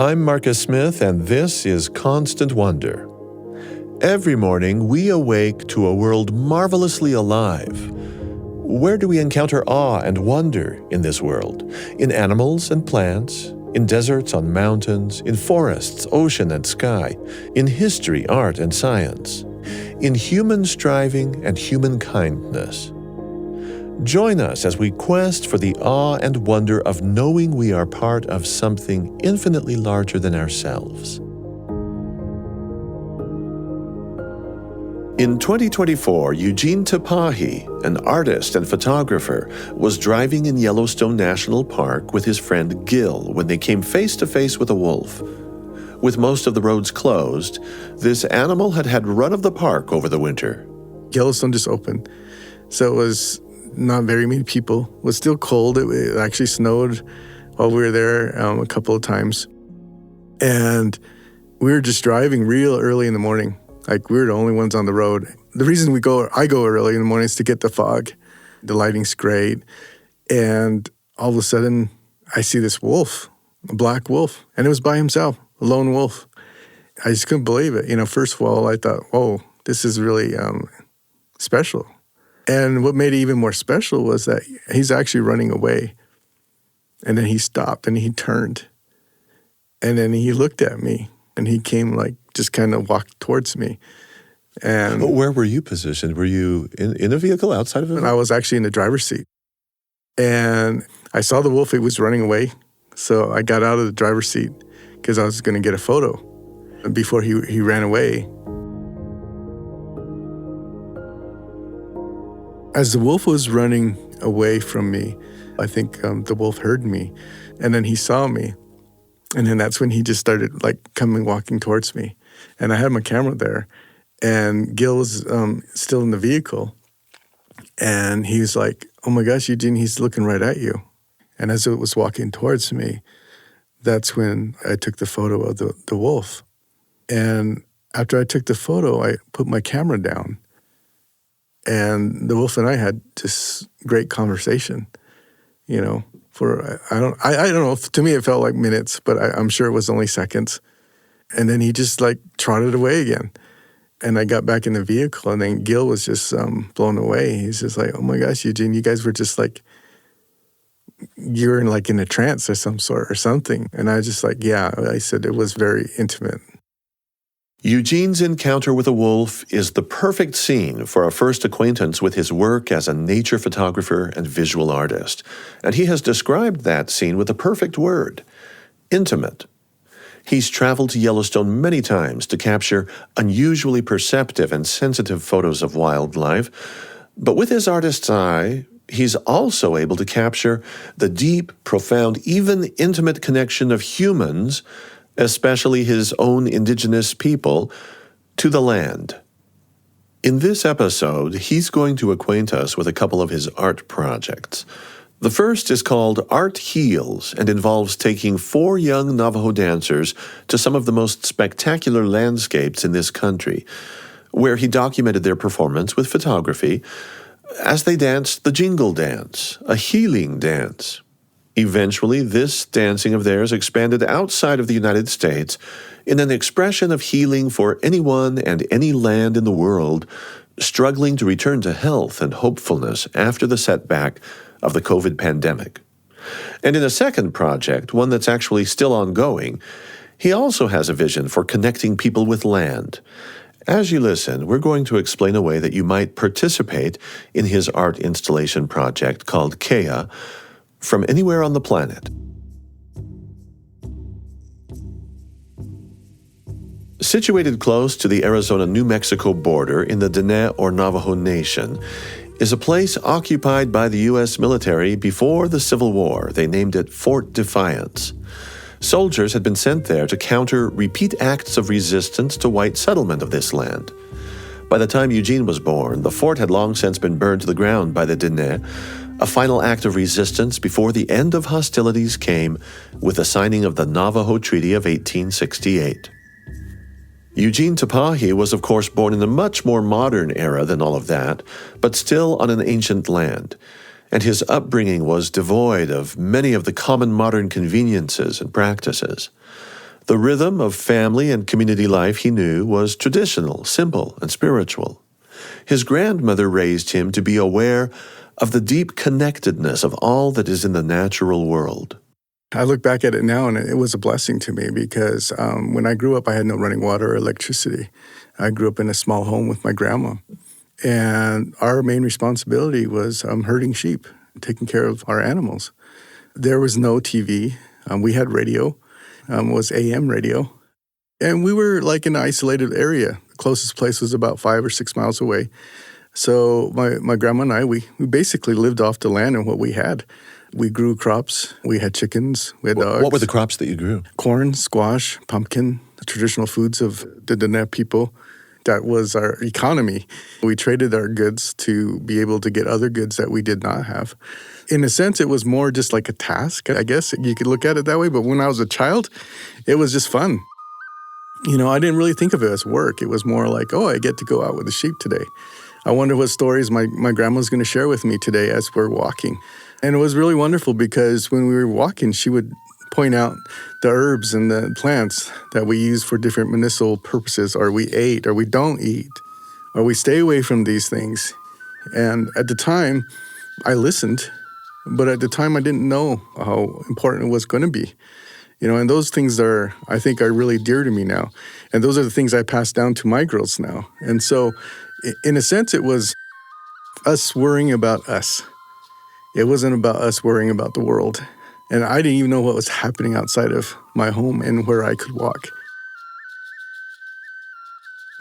I'm Marcus Smith, and this is Constant Wonder. Every morning, we awake to a world marvelously alive. Where do we encounter awe and wonder in this world? In animals and plants, in deserts on mountains, in forests, ocean and sky, in history, art and science, in human striving and human kindness. Join us as we quest for the awe and wonder of knowing we are part of something infinitely larger than ourselves. In 2024, Eugene Tapahe, an artist and photographer, was driving in Yellowstone National Park with his friend Gil when they came face to face with a wolf. With most of the roads closed, this animal had had run of the park over the winter. Yellowstone just opened, so it was not very many people. It was still cold. It actually snowed while we were there a couple of times. And we were just driving real early in the morning. Like, we were the only ones on the road. The reason I go early in the morning is to get the fog. The lighting's great. And all of a sudden, I see this wolf, a black wolf. And it was by himself, a lone wolf. I just couldn't believe it. First of all, I thought, whoa, this is really special. And what made it even more special was that he's actually running away. And then he stopped and he turned. And then he looked at me and he came just kind of walked towards me. And where were you positioned? Were you in a vehicle outside of it? I was actually in the driver's seat. And I saw the wolf, he was running away. So I got out of the driver's seat because I was going to get a photo before he ran away. As the wolf was running away from me, I think the wolf heard me, and then he saw me, and then that's when he just started walking towards me. And I had my camera there, and Gil was still in the vehicle, and he was like, "Oh my gosh, Eugene, he's looking right at you." And as it was walking towards me, that's when I took the photo of the wolf. And after I took the photo, I put my camera down. And the wolf and I had this great conversation, for, I don't know, to me it felt like minutes, but I'm sure it was only seconds. And then he just trotted away again. And I got back in the vehicle, and then Gil was just blown away. He's just like, "Oh my gosh, Eugene, you guys were just you're in a trance or some sort or something." And I was just yeah, I said it was very intimate. Eugene's encounter with a wolf is the perfect scene for a first acquaintance with his work as a nature photographer and visual artist. And he has described that scene with the perfect word: intimate. He's traveled to Yellowstone many times to capture unusually perceptive and sensitive photos of wildlife. But with his artist's eye, he's also able to capture the deep, profound, even intimate connection of humans, especially his own indigenous people, to the land. In this episode, he's going to acquaint us with a couple of his art projects. The first is called Art Heals and involves taking 4 young Navajo dancers to some of the most spectacular landscapes in this country, where he documented their performance with photography as they danced the Jingle Dance, a healing dance. Eventually, this dancing of theirs expanded outside of the United States in an expression of healing for anyone and any land in the world struggling to return to health and hopefulness after the setback of the COVID pandemic. And in a second project, one that's actually still ongoing, he also has a vision for connecting people with land. As you listen, we're going to explain a way that you might participate in his art installation project called Kéyah, from anywhere on the planet. Situated close to the Arizona-New Mexico border in the Diné or Navajo Nation is a place occupied by the U.S. military before the Civil War. They named it Fort Defiance. Soldiers had been sent there to counter repeat acts of resistance to white settlement of this land. By the time Eugene was born, the fort had long since been burned to the ground by the Diné, a final act of resistance before the end of hostilities came with the signing of the Navajo Treaty of 1868. Eugene Tapahe was, of course, born in a much more modern era than all of that, but still on an ancient land, and his upbringing was devoid of many of the common modern conveniences and practices. The rhythm of family and community life he knew was traditional, simple, and spiritual. His grandmother raised him to be aware of the deep connectedness of all that is in the natural world. I look back at it now, and it was a blessing to me because when I grew up, I had no running water or electricity. I grew up in a small home with my grandma. And our main responsibility was herding sheep, taking care of our animals. There was no TV. We had radio. It was AM radio. And we were like in an isolated area. The closest place was about 5 or 6 miles away. So my grandma and I, we basically lived off the land and what we had. We grew crops. We had chickens. We had dogs. What were the crops that you grew? Corn, squash, pumpkin, the traditional foods of the Dene people. That was our economy. We traded our goods to be able to get other goods that we did not have. In a sense, it was more just like a task. I guess you could look at it that way. But when I was a child, it was just fun. I didn't really think of it as work. It was more like, I get to go out with the sheep today. I wonder what stories my grandma's going to share with me today as we're walking. And it was really wonderful because when we were walking, she would point out the herbs and the plants that we use for different medicinal purposes, or we ate, or we don't eat, or we stay away from these things. And at the time, I listened, but at the time I didn't know how important it was going to be. And those things are really dear to me now. And those are the things I pass down to my girls now. And so, in a sense, it was us worrying about us. It wasn't about us worrying about the world. And I didn't even know what was happening outside of my home and where I could walk.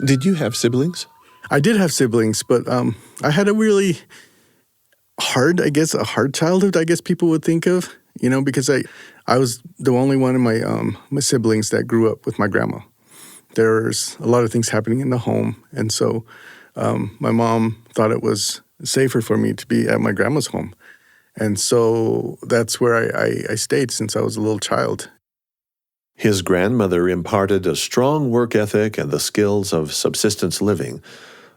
Did you have siblings? I did have siblings, but I had a really hard childhood, I guess people would think of, because I was the only one in my siblings that grew up with my grandma. There's a lot of things happening in the home, and so my mom thought it was safer for me to be at my grandma's home. And so that's where I stayed since I was a little child. His grandmother imparted a strong work ethic and the skills of subsistence living,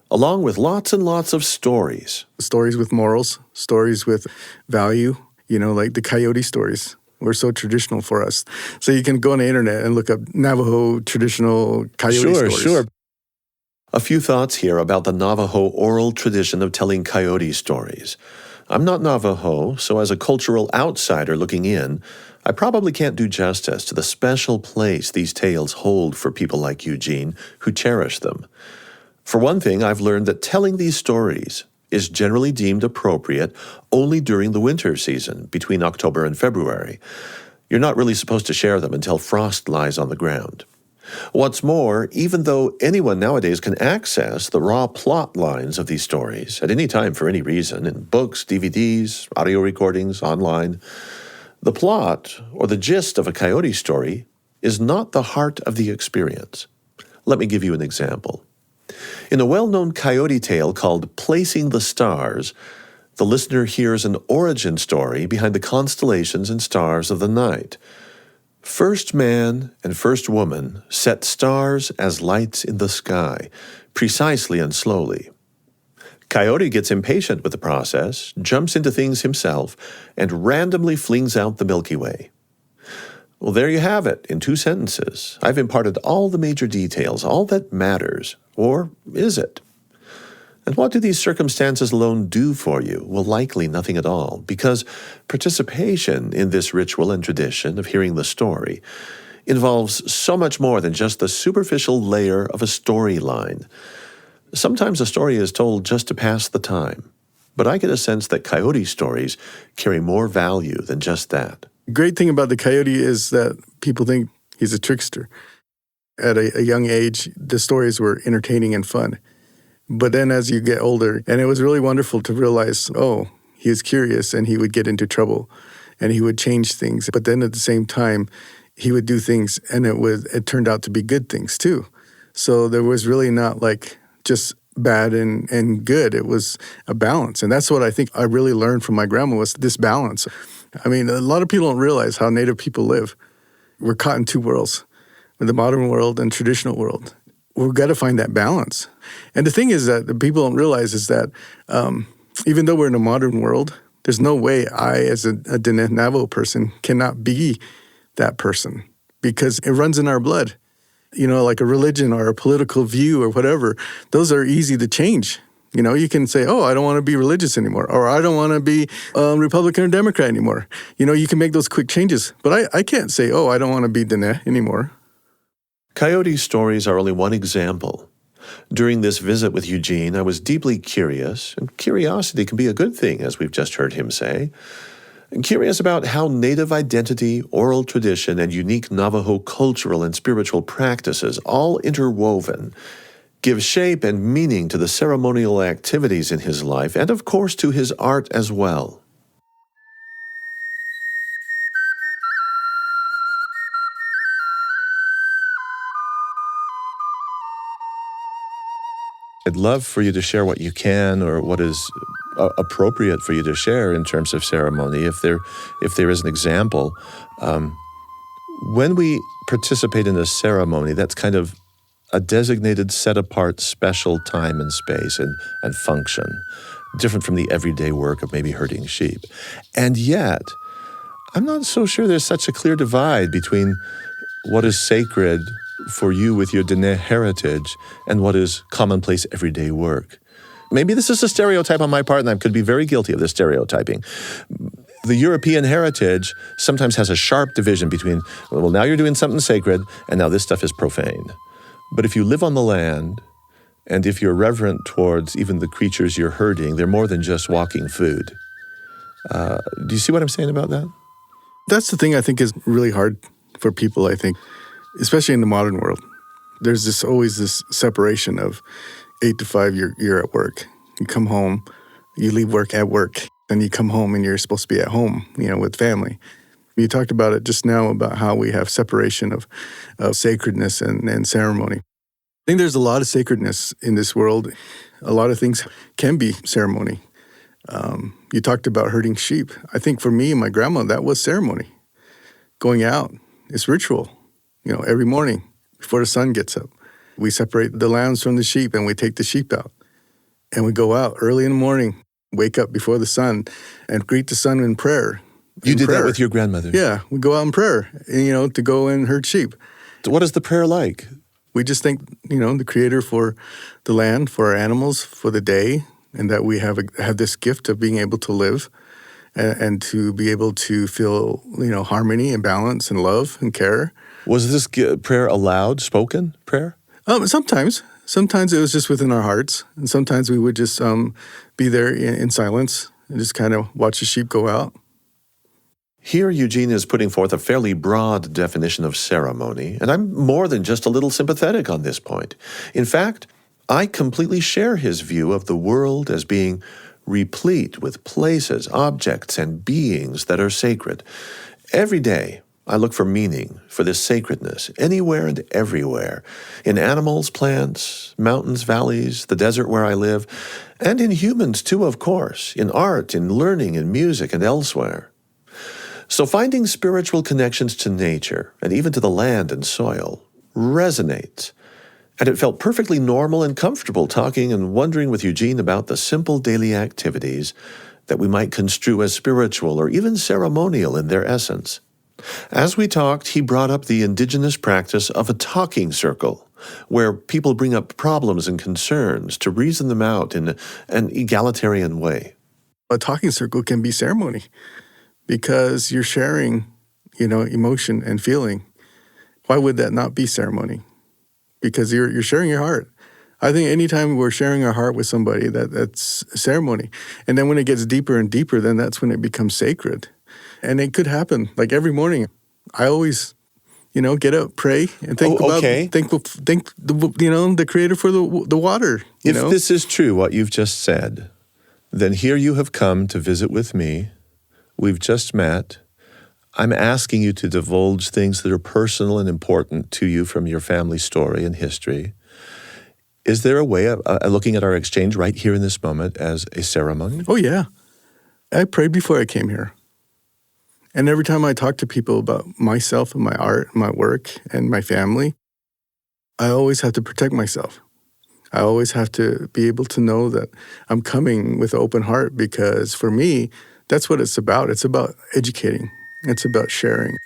along with lots and lots of stories. Stories with morals, stories with value, like the coyote stories were so traditional for us. So you can go on the internet and look up Navajo traditional coyote stories. Sure. A few thoughts here about the Navajo oral tradition of telling coyote stories. I'm not Navajo, so as a cultural outsider looking in, I probably can't do justice to the special place these tales hold for people like Eugene who cherish them. For one thing, I've learned that telling these stories is generally deemed appropriate only during the winter season, between October and February. You're not really supposed to share them until frost lies on the ground. What's more, even though anyone nowadays can access the raw plot lines of these stories at any time for any reason, in books, DVDs, audio recordings, online, the plot, or the gist of a coyote story, is not the heart of the experience. Let me give you an example. In a well-known coyote tale called Placing the Stars, the listener hears an origin story behind the constellations and stars of the night. First man and first woman set stars as lights in the sky, precisely and slowly. Coyote gets impatient with the process, jumps into things himself, and randomly flings out the Milky Way. Well, there you have it, in 2 sentences. I've imparted all the major details, all that matters. Or is it? And what do these circumstances alone do for you? Well, likely nothing at all, because participation in this ritual and tradition of hearing the story involves so much more than just the superficial layer of a storyline. Sometimes a story is told just to pass the time, but I get a sense that coyote stories carry more value than just that. Great thing about the coyote is that people think he's a trickster. At a young age, the stories were entertaining and fun. But then as you get older, and it was really wonderful to realize, he was curious and he would get into trouble and he would change things. But then at the same time, he would do things and it turned out to be good things too. So there was really not like just bad and good. It was a balance. And that's what I think I really learned from my grandma was this balance. I mean, a lot of people don't realize how Native people live. We're caught in 2 worlds, the modern world and traditional world. We've got to find that balance. And the thing is that the people don't realize is that even though we're in a modern world, there's no way I, as a Navajo person, cannot be that person. because it runs in our blood. Like a religion or a political view or whatever, those are easy to change. You can say, oh, I don't want to be religious anymore, or I don't want to be Republican or Democrat anymore. You can make those quick changes. But I can't say, oh, I don't want to be Dene anymore. Coyote's stories are only one example. During this visit with Eugene, I was deeply curious, and curiosity can be a good thing, as we've just heard him say. Curious about how Native identity, oral tradition, and unique Navajo cultural and spiritual practices, all interwoven, give shape and meaning to the ceremonial activities in his life, and of course to his art as well. I'd love for you to share what you can, or what is appropriate for you to share in terms of ceremony. If there is an example, when we participate in a ceremony, that's kind of a designated, set-apart, special time and space and function, different from the everyday work of maybe herding sheep. And yet, I'm not so sure there's such a clear divide between what is sacred for you with your Dene heritage and what is commonplace everyday work. Maybe this is a stereotype on my part, and I could be very guilty of this stereotyping. The European heritage sometimes has a sharp division between, well, now you're doing something sacred, and now this stuff is profane. But if you live on the land, and if you're reverent towards even the creatures you're herding, they're more than just walking food. Do you see what I'm saying about that? That's the thing I think is really hard for people, I think, especially in the modern world. There's always this separation of 8 to 5, you're at work. You come home, you leave work at work, then you come home and you're supposed to be at home, with family. You talked about it just now about how we have separation of sacredness and ceremony. I think there's a lot of sacredness in this world. A lot of things can be ceremony. You talked about herding sheep. I think for me and my grandma, that was ceremony. Going out, it's ritual. Every morning before the sun gets up, we separate the lambs from the sheep and we take the sheep out. And we go out early in the morning, wake up before the sun, and greet the sun in prayer. You did that with your grandmother? Yeah, we go out in prayer, to go and herd sheep. What is the prayer like? We just thank, the Creator for the land, for our animals, for the day, and that we have this gift of being able to live and to be able to feel, harmony and balance and love and care. Was this prayer a loud, spoken prayer? Sometimes. Sometimes it was just within our hearts, and sometimes we would just be there in silence and just kind of watch the sheep go out. Here, Eugene is putting forth a fairly broad definition of ceremony, and I'm more than just a little sympathetic on this point. In fact, I completely share his view of the world as being replete with places, objects, and beings that are sacred. Every day, I look for meaning, for this sacredness, anywhere and everywhere, in animals, plants, mountains, valleys, the desert where I live, and in humans too, of course, in art, in learning, in music, and elsewhere. So finding spiritual connections to nature, and even to the land and soil, resonates. And it felt perfectly normal and comfortable talking and wondering with Eugene about the simple daily activities that we might construe as spiritual or even ceremonial in their essence. As we talked, he brought up the indigenous practice of a talking circle, where people bring up problems and concerns to reason them out in an egalitarian way. A talking circle can be ceremony because you're sharing, emotion and feeling. Why would that not be ceremony? Because you're sharing your heart. I think anytime we're sharing our heart with somebody, that's ceremony. And then when it gets deeper and deeper, then that's when it becomes sacred. And it could happen, like every morning. I always, get up, pray, and think the Creator for the water. If this is true, what you've just said, then here you have come to visit with me. We've just met. I'm asking you to divulge things that are personal and important to you from your family story and history. Is there a way of looking at our exchange right here in this moment as a ceremony? Oh, yeah. I prayed before I came here. And every time I talk to people about myself and my art, my work, and my family, I always have to protect myself. I always have to be able to know that I'm coming with an open heart, because for me, that's what it's about. It's about educating. It's about sharing.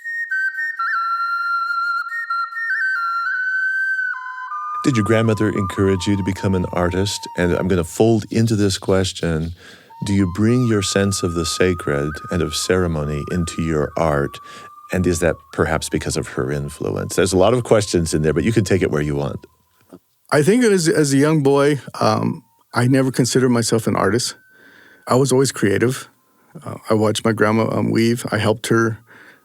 Did your grandmother encourage you to become an artist? And I'm going to fold into this question, do you bring your sense of the sacred and of ceremony into your art? And is that perhaps because of her influence? There's a lot of questions in there, but you can take it where you want. I think as a young boy, I never considered myself an artist. I was always creative. I watched my grandma weave. I helped her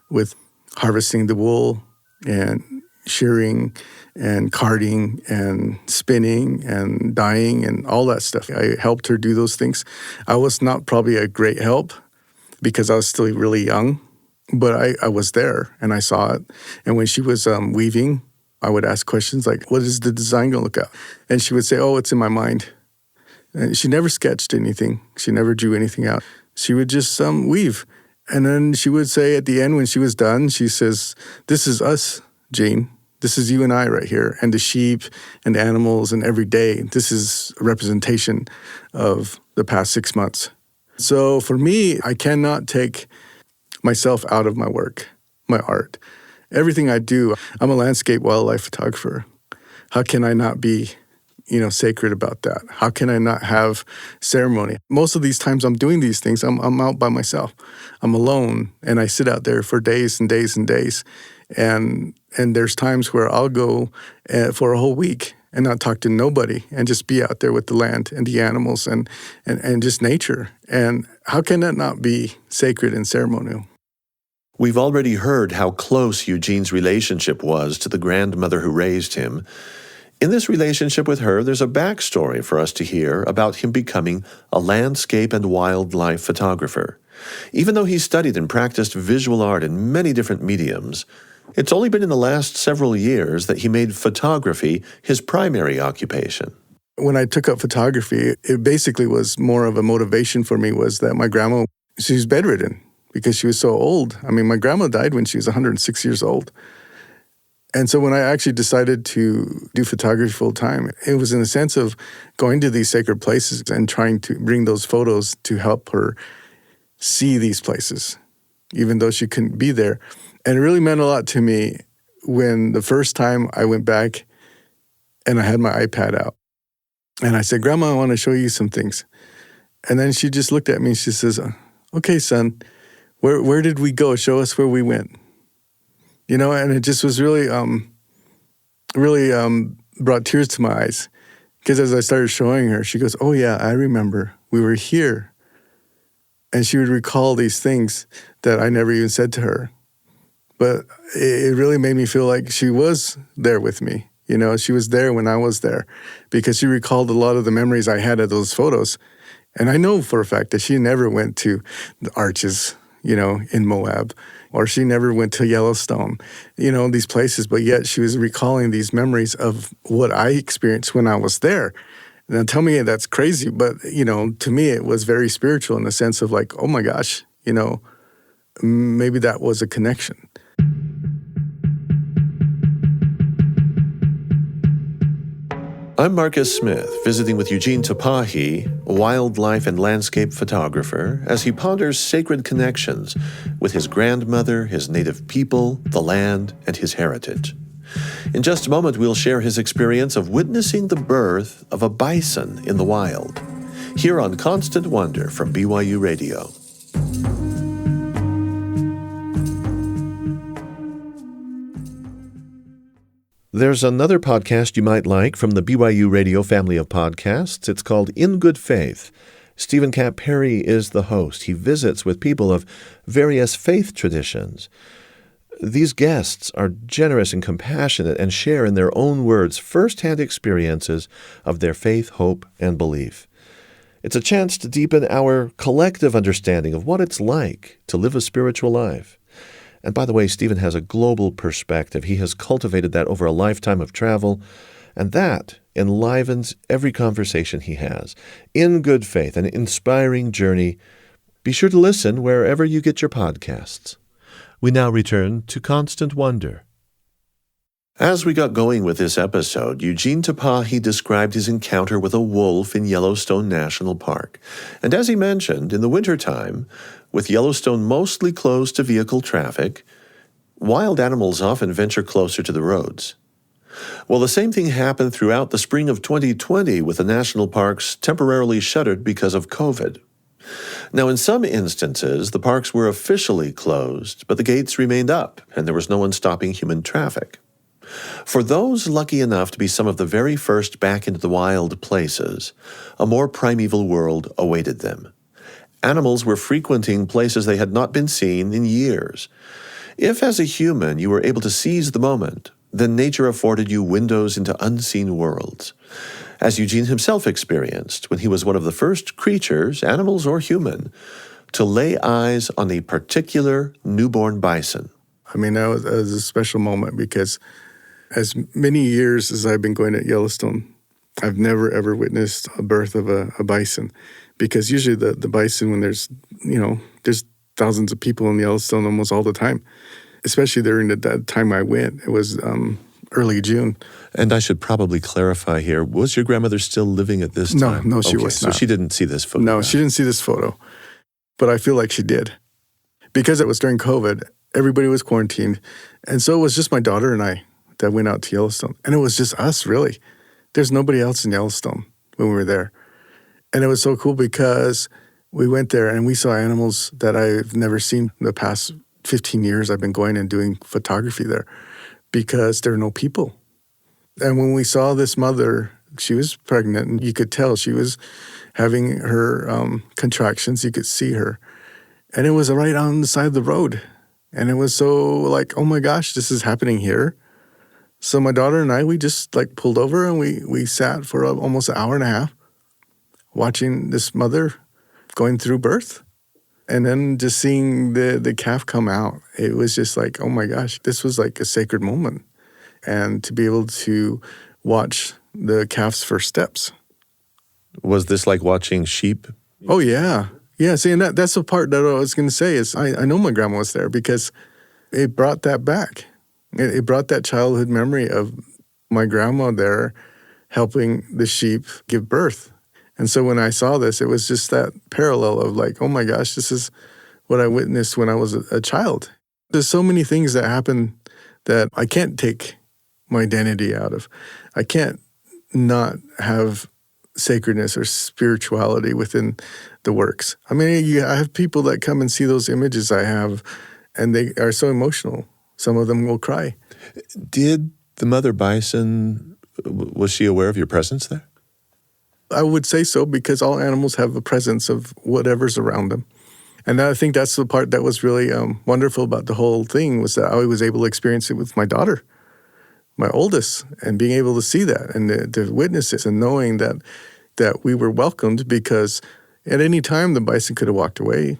with harvesting the wool and shearing and carding and spinning and dyeing and all that stuff. I helped her do those things. I was not probably a great help because I was still really young, but I was there and I saw it. And when she was weaving, I would ask questions like, what is the design going to look like? And she would say, oh, it's in my mind. And she never sketched anything. She never drew anything out. She would just weave. And then she would say at the end when she was done, she says, this is us, Gene. This is you and I right here, and the sheep and the animals and every day. This is a representation of the past 6 months. So for me, I cannot take myself out of my work, my art. Everything I do, I'm a landscape wildlife photographer. How can I not be, sacred about that? How can I not have ceremony? Most of these times I'm doing these things, I'm out by myself. I'm alone, and I sit out there for days and days and days. And there's times where I'll go for a whole week and not talk to nobody and just be out there with the land and the animals and just nature. And how can that not be sacred and ceremonial? We've already heard how close Eugene's relationship was to the grandmother who raised him. In this relationship with her, there's a backstory for us to hear about him becoming a landscape and wildlife photographer. Even though he studied and practiced visual art in many different mediums, it's only been in the last several years that he made photography his primary occupation. When I took up photography, it basically was more of a motivation for me was that my grandma, she was bedridden because she was so old. I mean, my grandma died when she was 106 years old. And so when I actually decided to do photography full time, it was in a sense of going to these sacred places and trying to bring those photos to help her see these places, even though she couldn't be there. And it really meant a lot to me when the first time I went back and I had my iPad out. And I said, Grandma, I want to show you some things. And then she just looked at me and she says, okay, son, where did we go? Show us where we went. And it just was really brought tears to my eyes. Because as I started showing her, she goes, oh yeah, I remember. We were here. And she would recall these things that I never even said to her. But it really made me feel like she was there with me. She was there when I was there because she recalled a lot of the memories I had of those photos. And I know for a fact that she never went to the arches, in Moab, or she never went to Yellowstone, these places. But yet she was recalling these memories of what I experienced when I was there. Now tell me that's crazy, but, to me it was very spiritual in the sense of like, oh my gosh, maybe that was a connection. I'm Marcus Smith, visiting with Eugene Tapahe, a wildlife and landscape photographer, as he ponders sacred connections with his grandmother, his native people, the land, and his heritage. In just a moment, we'll share his experience of witnessing the birth of a bison in the wild, here on Constant Wonder from BYU Radio. There's another podcast you might like from the BYU Radio family of podcasts. It's called In Good Faith. Stephen Camp Perry is the host. He visits with people of various faith traditions. These guests are generous and compassionate and share in their own words firsthand experiences of their faith, hope, and belief. It's a chance to deepen our collective understanding of what it's like to live a spiritual life. And by the way, Stephen has a global perspective. He has cultivated that over a lifetime of travel, and that enlivens every conversation he has. In Good Faith, an inspiring journey. Be sure to listen wherever you get your podcasts. We now return to Constant Wonder. As we got going with this episode, Eugene Tapahe described his encounter with a wolf in Yellowstone National Park. And as he mentioned, in the wintertime, with Yellowstone mostly closed to vehicle traffic, wild animals often venture closer to the roads. Well, the same thing happened throughout the spring of 2020 with the national parks temporarily shuttered because of COVID. Now, in some instances, the parks were officially closed, but the gates remained up, and there was no one stopping human traffic. For those lucky enough to be some of the very first back into the wild places, a more primeval world awaited them. Animals were frequenting places they had not been seen in years. If, as a human, you were able to seize the moment, then nature afforded you windows into unseen worlds, as Eugene himself experienced when he was one of the first creatures, animals or human, to lay eyes on a particular newborn bison. I mean, that was a special moment because as many years as I've been going to Yellowstone, I've never, ever witnessed a birth of a bison. Because usually the bison, when there's thousands of people in Yellowstone almost all the time, especially during the time I went. It was early June. And I should probably clarify here, was your grandmother still living at this time? No, she was not. So she didn't see this photo? No, she didn't see this photo. But I feel like she did. Because it was during COVID, everybody was quarantined. And so it was just my daughter and I that went out to Yellowstone. And it was just us, really. There's nobody else in Yellowstone when we were there. And it was so cool because we went there and we saw animals that I've never seen in the past 15 years I've been going and doing photography there because there are no people. And when we saw this mother, she was pregnant and you could tell she was having her contractions. You could see her. And it was right on the side of the road. And it was so like, oh my gosh, this is happening here. So my daughter and I, we just like pulled over and we sat for almost an hour and a half watching this mother going through birth. And then just seeing the calf come out, it was just like, oh my gosh, this was like a sacred moment. And to be able to watch the calf's first steps. Was this like watching sheep? Oh, yeah. Yeah, see, and that's the part that I was going to say is I know my grandma was there because it brought that back. It brought that childhood memory of my grandma there helping the sheep give birth. And so when I saw this, it was just that parallel of like, oh my gosh, this is what I witnessed when I was a child. There's so many things that happen that I can't take my identity out of. I can't not have sacredness or spirituality within the works. I mean, I have people that come and see those images I have, and they are so emotional. Some of them will cry. Did the mother bison, was she aware of your presence there? I would say so because all animals have a presence of whatever's around them. And I think that's the part that was really wonderful about the whole thing was that I was able to experience it with my daughter, my oldest, and being able to see that and to witness it and knowing that we were welcomed because at any time the bison could have walked away.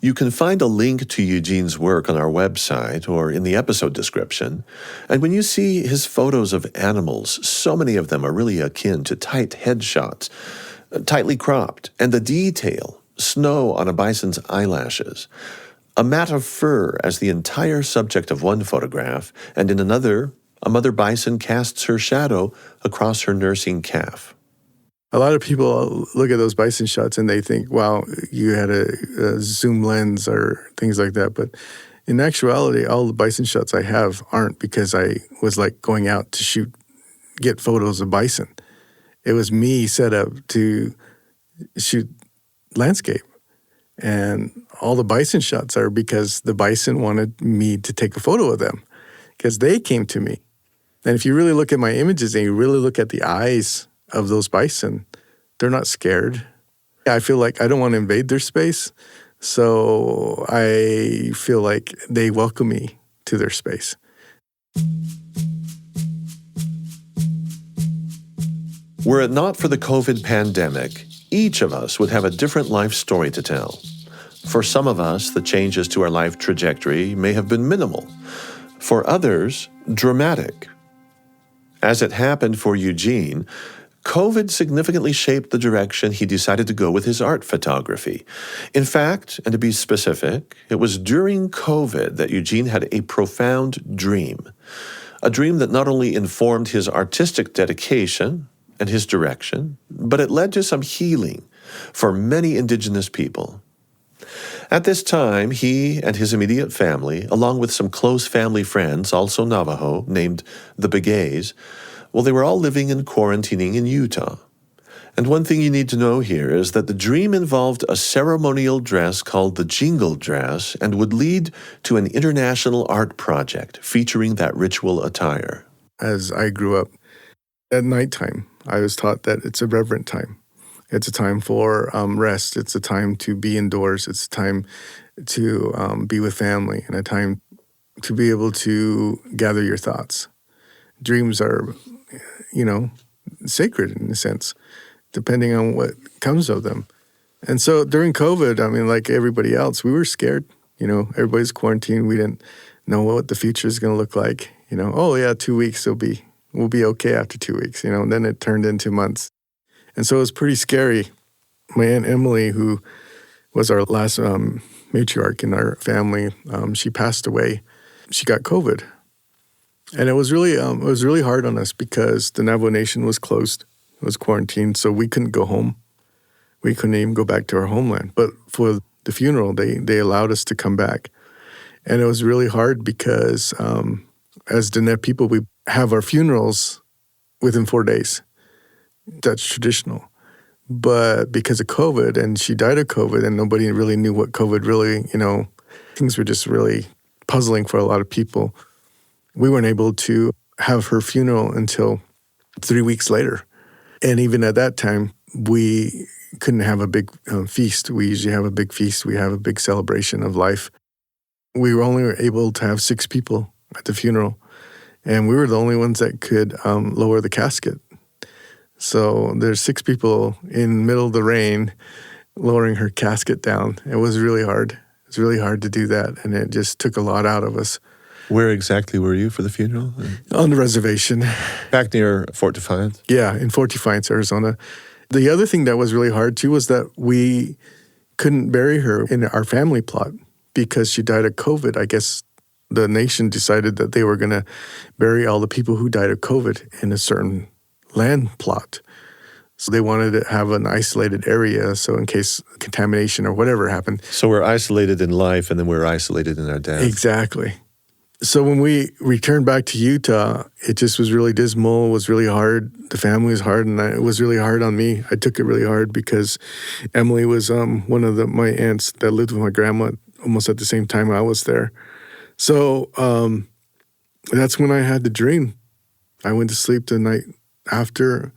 You can find a link to Eugene's work on our website or in the episode description. And when you see his photos of animals, so many of them are really akin to tight headshots, tightly cropped, and the detail, snow on a bison's eyelashes, a mat of fur as the entire subject of one photograph, and in another, a mother bison casts her shadow across her nursing calf. A lot of people look at those bison shots and they think, wow, you had a zoom lens or things like that. But in actuality, all the bison shots I have aren't because I was like going out to get photos of bison. It was me set up to shoot landscape. And all the bison shots are because the bison wanted me to take a photo of them because they came to me. And if you really look at my images and you really look at the eyes of those bison, they're not scared. I feel like I don't want to invade their space, so I feel like they welcome me to their space. Were it not for the COVID pandemic, each of us would have a different life story to tell. For some of us, the changes to our life trajectory may have been minimal. For others, dramatic. As it happened for Eugene, COVID significantly shaped the direction he decided to go with his art photography. In fact, and to be specific, it was during COVID that Eugene had a profound dream. A dream that not only informed his artistic dedication and his direction, but it led to some healing for many indigenous people. At this time, he and his immediate family, along with some close family friends, also Navajo, named the Begays, well, they were all living and quarantining in Utah. And one thing you need to know here is that the dream involved a ceremonial dress called the Jingle Dress and would lead to an international art project featuring that ritual attire. As I grew up, at nighttime, I was taught that it's a reverent time. It's a time for rest. It's a time to be indoors. It's a time to be with family and a time to be able to gather your thoughts. Dreams are, sacred in a sense, depending on what comes of them. And so during COVID, like everybody else, we were scared. Everybody's quarantined. We didn't know what the future is going to look like. 2 weeks we'll be okay after 2 weeks. And then it turned into months. And so it was pretty scary. My Aunt Emily, who was our last matriarch in our family, she passed away. She got COVID. And it was really hard on us because the Navajo Nation was closed. It was quarantined, so we couldn't go home. We couldn't even go back to our homeland. But for the funeral, they allowed us to come back. And it was really hard because as Diné people, we have our funerals within 4 days. That's traditional. But because of COVID, and she died of COVID, and nobody really knew what COVID really, things were just really puzzling for a lot of people. We weren't able to have her funeral until 3 weeks later. And even at that time, we couldn't have a big feast. We usually have a big feast. We have a big celebration of life. We were only able to have 6 people at the funeral. And we were the only ones that could lower the casket. So there's 6 people in the middle of the rain lowering her casket down. It was really hard. It was really hard to do that. And it just took a lot out of us. Where exactly were you for the funeral? On the reservation. Back near Fort Defiance? Yeah, in Fort Defiance, Arizona. The other thing that was really hard, too, was that we couldn't bury her in our family plot because she died of COVID. I guess the nation decided that they were going to bury all the people who died of COVID in a certain land plot. So they wanted to have an isolated area, so in case contamination or whatever happened. So we're isolated in life, and then we're isolated in our death. Exactly. So when we returned back to Utah, it just was really dismal. It was really hard. The family was hard, and it was really hard on me. I took it really hard because Emily was one of my aunts that lived with my grandma almost at the same time I was there. So that's when I had the dream. I went to sleep the night after,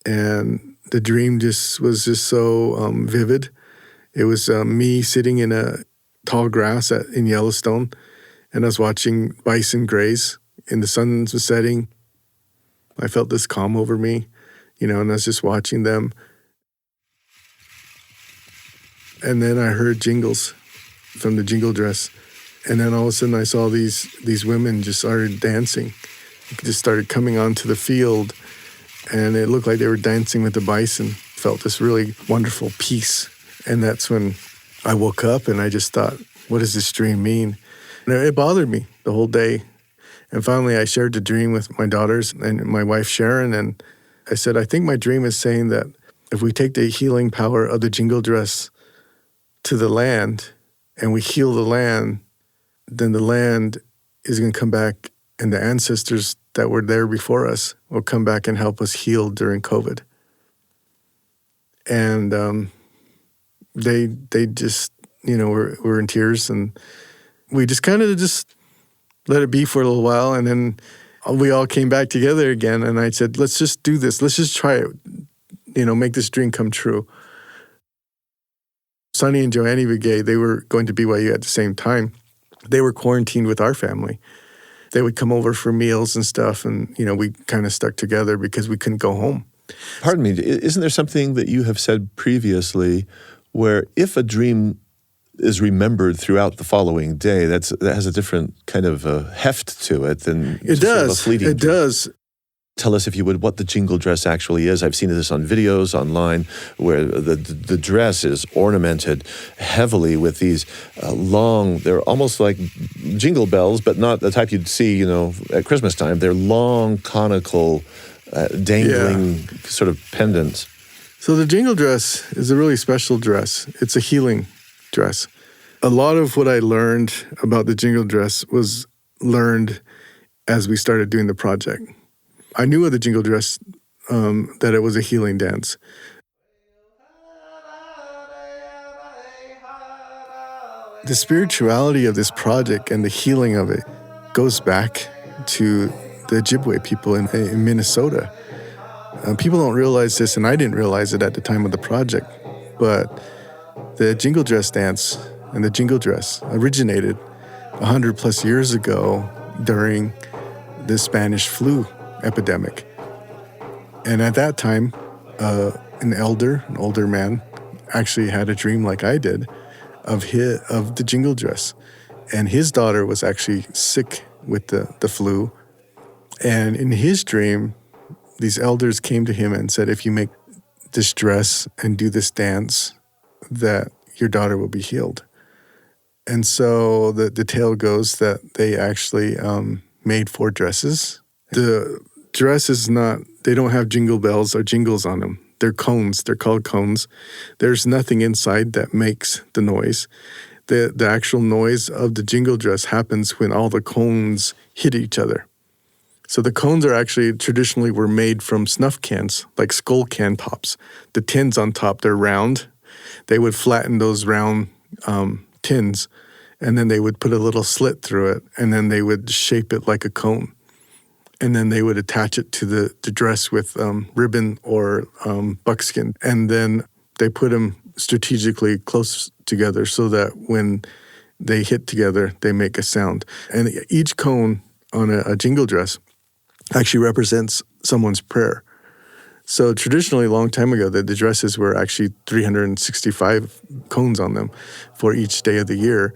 and the dream was just so vivid. It was me sitting in a tall grass in Yellowstone, and I was watching bison graze, and the sun was setting. I felt this calm over me, and I was just watching them. And then I heard jingles from the Jingle Dress. And then all of a sudden I saw these women just started dancing. They just started coming onto the field, and it looked like they were dancing with the bison. Felt this really wonderful peace. And that's when I woke up and I just thought, what does this dream mean? And it bothered me the whole day. And finally I shared the dream with my daughters and my wife Sharon, and I said, I think my dream is saying that if we take the healing power of the Jingle Dress to the land and we heal the land, then the land is going to come back, and the ancestors that were there before us will come back and help us heal during COVID. And they just, were in tears, and we just kind of just let it be for a little while, and then we all came back together again, and I said, let's just do this. Let's just try it, make this dream come true. Sonny and Joannie Begay, they were going to BYU at the same time. They were quarantined with our family. They would come over for meals and stuff, and, we kind of stuck together because we couldn't go home. Pardon me, isn't there something that you have said previously where if a dream is remembered throughout the following day, that has a different kind of heft to it than it does. It does. Tell us, if you would, what the Jingle Dress actually is. I've seen this on videos online where the dress is ornamented heavily with these long, they're almost like jingle bells, but not the type you'd see, at Christmas time. They're long, conical, dangling sort of pendants. So the Jingle Dress is a really special dress. It's a healing dress. A lot of what I learned about the Jingle Dress was learned as we started doing the project. I knew of the Jingle Dress, that it was a healing dance. The spirituality of this project and the healing of it goes back to the Ojibwe people in Minnesota. People don't realize this, and I didn't realize it at the time of the project, but the Jingle Dress dance and the Jingle Dress originated 100 plus years ago during the Spanish flu epidemic. And at that time, an older man, actually had a dream like I did of the Jingle Dress. And his daughter was actually sick with the flu. And in his dream, these elders came to him and said, if you make this dress and do this dance, that your daughter will be healed. And so the tale goes that they actually made 4 dresses. The dress is they don't have jingle bells or jingles on them. They're cones. They're called cones. There's nothing inside that makes the noise. The actual noise of the Jingle Dress happens when all the cones hit each other. So the cones are actually traditionally were made from snuff cans, like skull can tops. The tins on top, they're round. They would flatten those round tins, and then they would put a little slit through it, and then they would shape it like a cone. And then they would attach it to the dress with ribbon or buckskin. And then they put them strategically close together so that when they hit together, they make a sound. And each cone on a jingle dress actually represents someone's prayer. So traditionally, a long time ago, the dresses were actually 365 cones on them for each day of the year.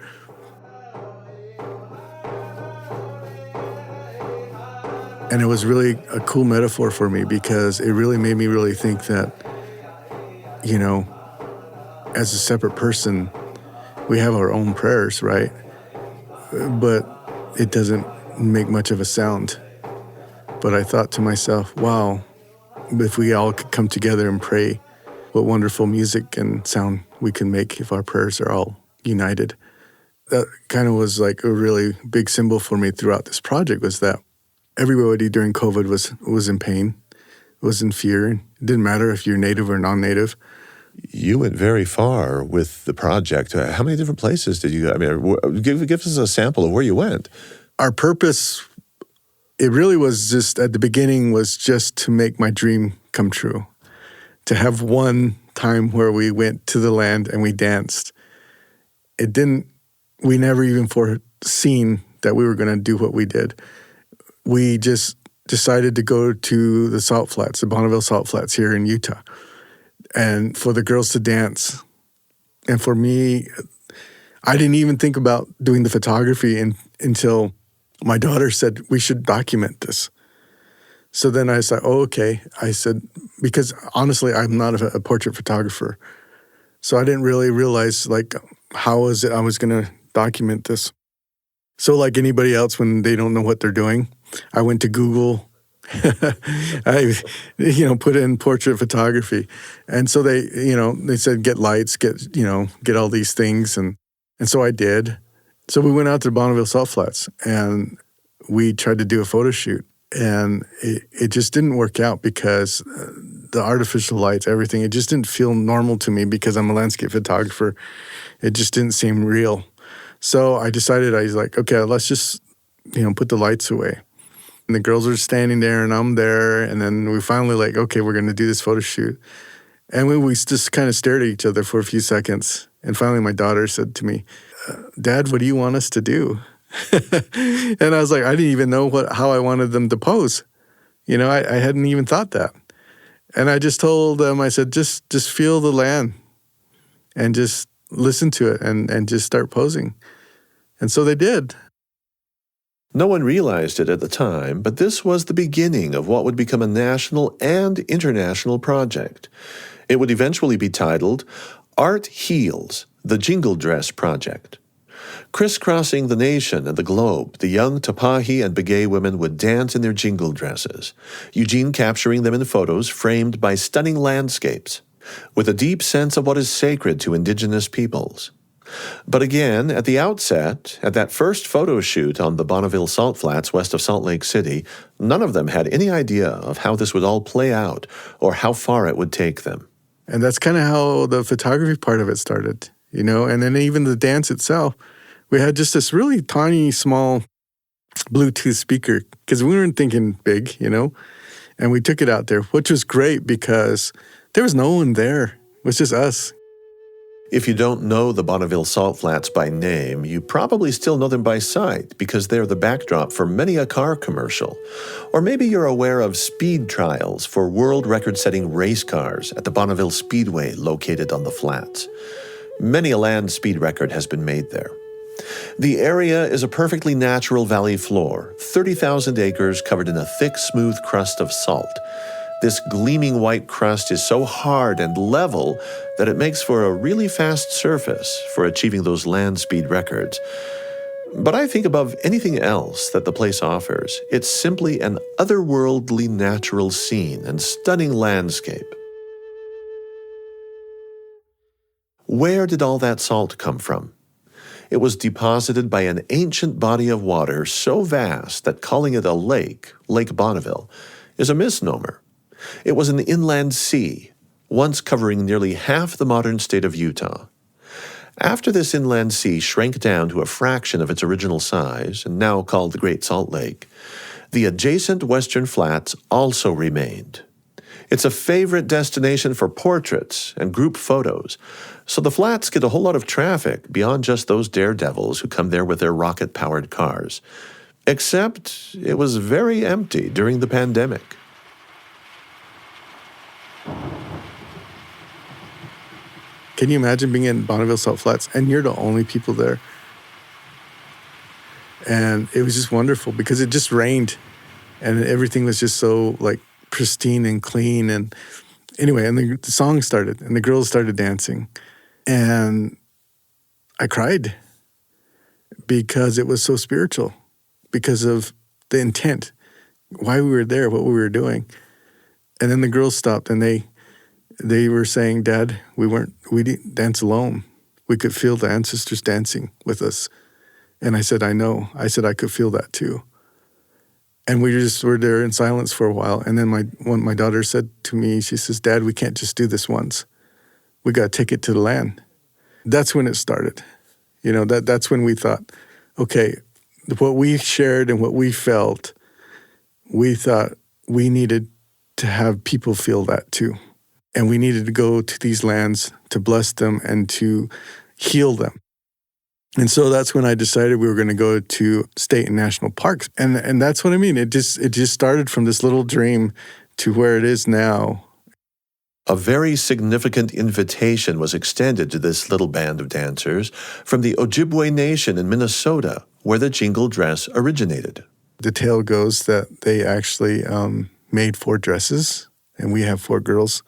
And it was really a cool metaphor for me because it really made me really think that, as a separate person, we have our own prayers, right? But it doesn't make much of a sound. But I thought to myself, wow, if we all could come together and pray, what wonderful music and sound we can make if our prayers are all united. That kind of was like a really big symbol for me throughout this project, was that everybody during COVID was in pain, was in fear. It didn't matter if you're native or non-native. You went very far with the project. How many different places did you go? I mean, give us a sample of where you went. Our purpose, it really was just, at the beginning, was just to make my dream come true. To have one time where we went to the land and we danced. We never even foreseen that we were going to do what we did. We just decided to go to the Salt Flats, the Bonneville Salt Flats here in Utah, and for the girls to dance. And for me, I didn't even think about doing the photography until my daughter said, we should document this. So then I said, oh, okay. I said, because honestly, I'm not a portrait photographer. So I didn't really realize how is it I was going to document this. So like anybody else, when they don't know what they're doing, I went to Google. I, put in portrait photography. And so they said, get lights, get all these things. And so I did. So we went out to Bonneville Salt Flats and we tried to do a photo shoot. And it just didn't work out because the artificial lights, everything, it just didn't feel normal to me because I'm a landscape photographer. It just didn't seem real. So I decided, I was like, okay, let's just, put the lights away. And the girls are standing there and I'm there. And then we finally okay, we're going to do this photo shoot. And we just kind of stared at each other for a few seconds. And finally my daughter said to me, Dad, what do you want us to do? And I was like, I didn't even know how I wanted them to pose. I hadn't even thought that. And I just told them, I said, just feel the land and just listen to it and just start posing. And so they did. No one realized it at the time, but this was the beginning of what would become a national and international project. It would eventually be titled Art Heals, the Jingle Dress Project. Crisscrossing the nation and the globe, the young Tapahe and Begay women would dance in their jingle dresses, Eugene capturing them in photos framed by stunning landscapes, with a deep sense of what is sacred to indigenous peoples. But again, at the outset, at that first photo shoot on the Bonneville Salt Flats west of Salt Lake City, none of them had any idea of how this would all play out or how far it would take them. And that's kind of how the photography part of it started, and then even the dance itself. We had just this really tiny, small Bluetooth speaker because we weren't thinking big, and we took it out there, which was great because there was no one there. It was just us. If you don't know the Bonneville Salt Flats by name, you probably still know them by sight because they're the backdrop for many a car commercial. Or maybe you're aware of speed trials for world record-setting race cars at the Bonneville Speedway located on the flats. Many a land speed record has been made there. The area is a perfectly natural valley floor, 30,000 acres covered in a thick, smooth crust of salt. This gleaming white crust is so hard and level that it makes for a really fast surface for achieving those land speed records. But I think above anything else that the place offers, it's simply an otherworldly natural scene and stunning landscape. Where did all that salt come from? It was deposited by an ancient body of water so vast that calling it a lake, Lake Bonneville, is a misnomer. It was an inland sea, once covering nearly half the modern state of Utah. After this inland sea shrank down to a fraction of its original size, and now called the Great Salt Lake, the adjacent Western Flats also remained. It's a favorite destination for portraits and group photos, so the flats get a whole lot of traffic beyond just those daredevils who come there with their rocket-powered cars. Except it was very empty during the pandemic. Can you imagine being in Bonneville Salt Flats and you're the only people there? And it was just wonderful because it just rained and everything was just so pristine and clean. And anyway, and the song started and the girls started dancing. And I cried because it was so spiritual, because of the intent, why we were there, what we were doing. And then the girls stopped and they were saying, Dad, we didn't dance alone. We could feel the ancestors dancing with us. And I said, I know. I said, I could feel that too. And we just were there in silence for a while. And then my daughter said to me, she says, Dad, we can't just do this once. We got to take it to the land. That's when it started. That's when we thought, okay, what we shared and what we felt, we thought we needed to have people feel that too. And we needed to go to these lands to bless them and to heal them. And so that's when I decided we were going to go to state and national parks. And that's what I mean. It just started from this little dream to where it is now. A very significant invitation was extended to this little band of dancers from the Ojibwe Nation in Minnesota, where the jingle dress originated. The tale goes that they actually made 4 dresses, and we have 4 girls.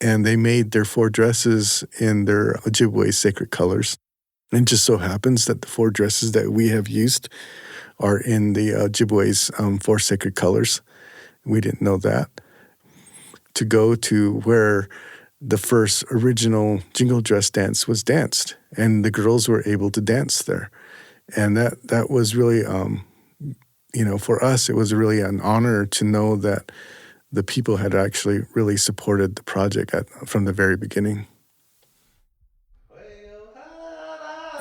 And they made their 4 dresses in their Ojibwe sacred colors. And it just so happens that the 4 dresses that we have used are in the Ojibwe's 4 sacred colors. We didn't know that. To go to where the first original jingle dress dance was danced, and the girls were able to dance there. And that was really, for us, it was really an honor to know that the people had actually really supported the project from the very beginning.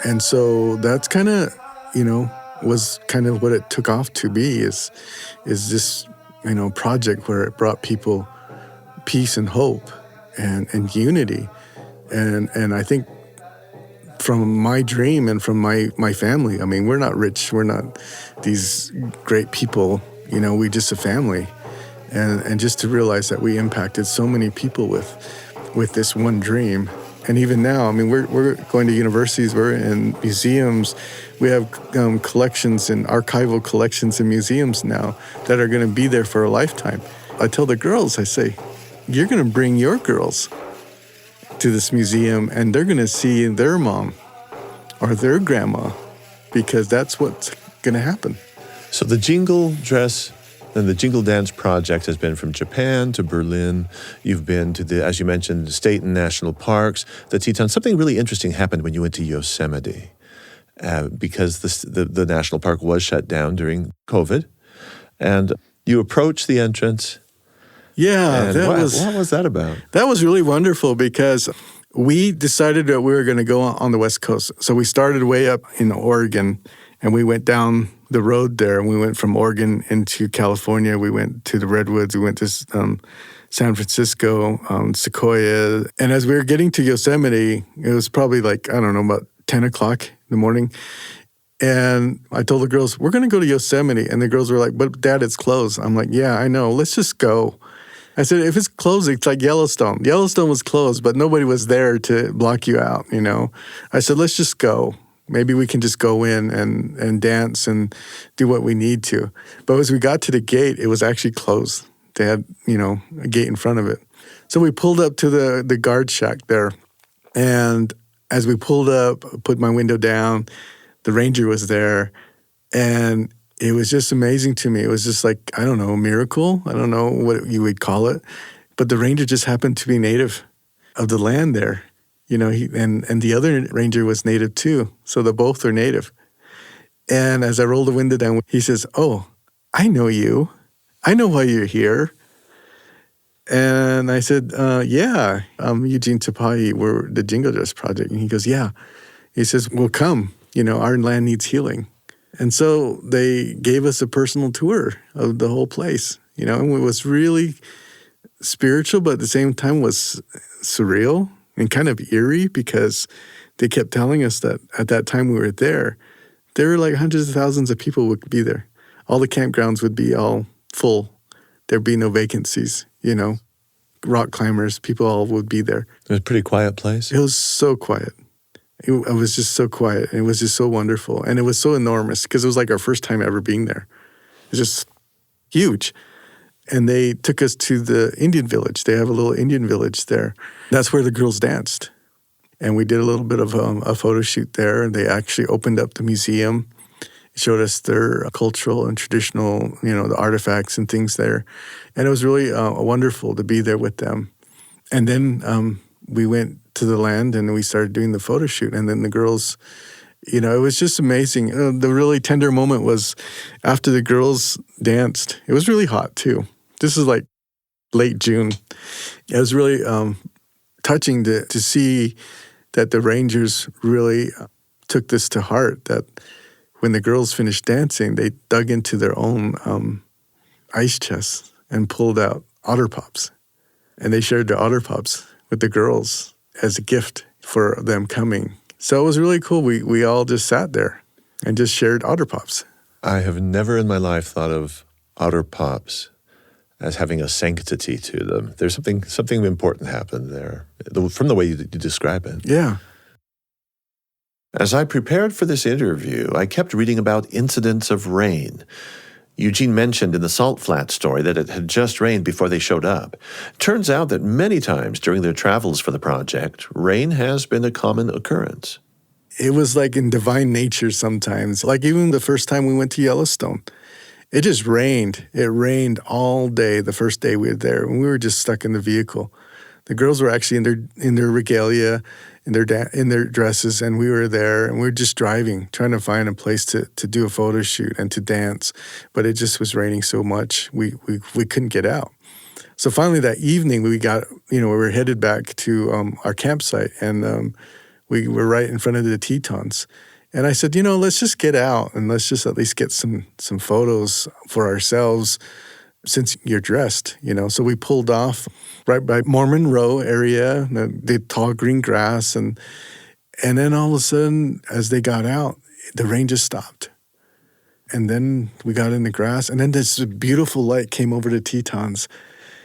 And so that's kind of, was kind of what it took off to be is this, project where it brought people peace and hope and unity. And I think from my dream and from my family, I mean, we're not rich, we're not these great people, we just a family. And just to realize that we impacted so many people with this one dream. And even now, I mean, we're going to universities, we're in museums, we have collections and archival collections in museums now that are going to be there for a lifetime. I tell the girls, I say, you're going to bring your girls to this museum and they're going to see their mom or their grandma, because that's what's going to happen. So the Jingle Dress And the Jingle Dance Project has been from Japan to Berlin. You've been to the, as you mentioned, the state and national parks, the Tetons. Something really interesting happened when you went to Yosemite, because the national park was shut down during COVID. And you approached the entrance. Yeah, And what was that about? That was really wonderful because we decided that we were going to go on the West Coast. So we started way up in Oregon, and we went down the road there, and we went from Oregon into California. We went to the Redwoods. We went to San Francisco, Sequoia. And as we were getting to Yosemite, it was probably like, I don't know, about 10 o'clock in the morning. And I told the girls, we're going to go to Yosemite. And the girls were like, but Dad, it's closed. I'm like, yeah, I know. Let's just go. I said, if it's closed, it's like Yellowstone. Yellowstone was closed, but nobody was there to block you out, you know. I said, let's just go. Maybe we can just go in and dance and do what we need to. But as we got to the gate, it was actually closed. They had, you know, a gate in front of it. So we pulled up to the guard shack there. And as we pulled up, put my window down, the ranger was there. And it was just amazing to me. It was just like, I don't know, a miracle. I don't know what you would call it. But the ranger just happened to be native of the land there. You know, and the other ranger was native too. So they both are native. And as I rolled the window down, he says, oh, I know you. I know why you're here. And I said, yeah, I'm Eugene Tapahe. We're the Jingle Dress Project. And he goes, yeah. He says, well, come. You know, our land needs healing. And so they gave us a personal tour of the whole place. You know, and it was really spiritual, but at the same time was surreal and kind of eerie because they kept telling us that at that time we were there were like hundreds of thousands of people would be there. All the campgrounds would be all full. There'd be no vacancies, you know. Rock climbers, people all would be there. It was a pretty quiet place. It was so quiet. It was just so quiet. It was just so wonderful. And it was so enormous because it was like our first time ever being there. It was just huge. And they took us to the Indian village. They have a little Indian village there. That's where the girls danced. And we did a little bit of a photo shoot there. And they actually opened up the museum, showed us their cultural and traditional, you know, the artifacts and things there. And it was really wonderful to be there with them. And then we went to the land and we started doing the photo shoot. And then the girls, you know, it was just amazing. The really tender moment was after the girls danced. It was really hot too. This is like late June. It was really touching to see that the Rangers really took this to heart, that when the girls finished dancing, they dug into their own ice chests and pulled out Otter Pops. And they shared the Otter Pops with the girls as a gift for them coming. So it was really cool. We all just sat there and just shared Otter Pops. I have never in my life thought of Otter Pops as having a sanctity to them. There's something important happened there, from the way you describe it. Yeah. As I prepared for this interview, I kept reading about incidents of rain. Eugene mentioned in the Salt Flat story that it had just rained before they showed up. Turns out that many times during their travels for the project, rain has been a common occurrence. It was like in divine nature sometimes. Like even the first time we went to Yellowstone, it just rained. It rained all day the first day we were there, and we were just stuck in the vehicle. The girls were actually in their regalia, in their dresses, and we were there, and we were just driving, trying to find a place to do a photo shoot and to dance. But it just was raining so much, we couldn't get out. So finally that evening, we were headed back to our campsite, and we were right in front of the Tetons. And I said, let's just get out and let's just at least get some photos for ourselves since you're dressed, So we pulled off right by Mormon Row area, the tall green grass. And then all of a sudden, as they got out, the rain just stopped. And then we got in the grass. And then this beautiful light came over the Tetons.